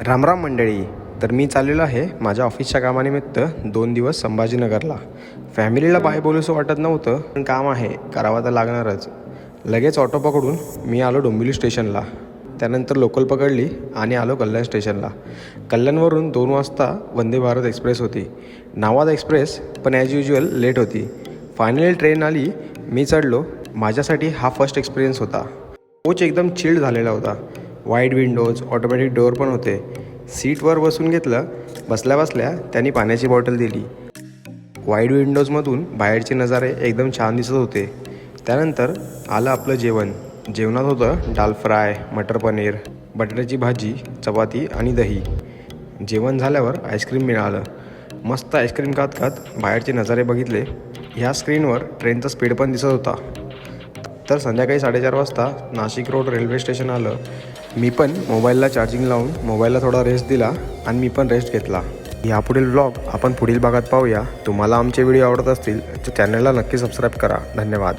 रामराम मंडळी. तर मी चाललेलो आहे माझ्या ऑफिसच्या कामानिमित्त 2 दिवस संभाजीनगरला. फॅमिलीला बाय बोलूसं वाटत नव्हतं, पण काम आहे करावं तर लागणारच. लगेच ऑटो पकडून मी आलो डोंबिवली स्टेशनला. त्यानंतर लोकल पकडली आणि आलो कल्याण स्टेशनला. कल्याणवरून 2 वाजता वंदे भारत एक्सप्रेस होती. नावाद एक्सप्रेस, पण ॲज युज्युअल लेट होती. फायनली ट्रेन आली, मी चढलो. माझ्यासाठी हा फर्स्ट एक्सपिरियन्स होता. कोच एकदम चिल्ड झालेला होता. वाईड विंडोज, ऑटोमॅटिक डोअर पण होते. सीटवर बसून घेतलं. बसल्या बसल्या त्यांनी पाण्याची बॉटल दिली. वाईड विंडोजमधून बाहेरचे नजारे एकदम छान दिसत होते. त्यानंतर आलं आपलं जेवण. जेवणात होतं दाल फ्राय, मटर पनीर, बटाट्याची भाजी, चपाती आणि दही. जेवण झाल्यावर आईस्क्रीम मिळालं. मस्त आईस्क्रीम खात खात बाहेरचे नजारे बघितले. ह्या स्क्रीनवर ट्रेनचा स्पीड पण दिसत होता. तर संध्याकाळी 4:30 वाजता नाशिक रोड रेल्वे स्टेशन आलं. मी पण मोबाईलला चार्जिंग लावून मोबाईलला थोडा रेस्ट दिला आणि मी पण रेस्ट घेतला. यापुढील व्लॉग आपण पुढील भागात पाहूया. तुम्हाला आमचे व्हिडिओ आवडत असतील तर चॅनलला नक्की सबस्क्राईब करा. धन्यवाद.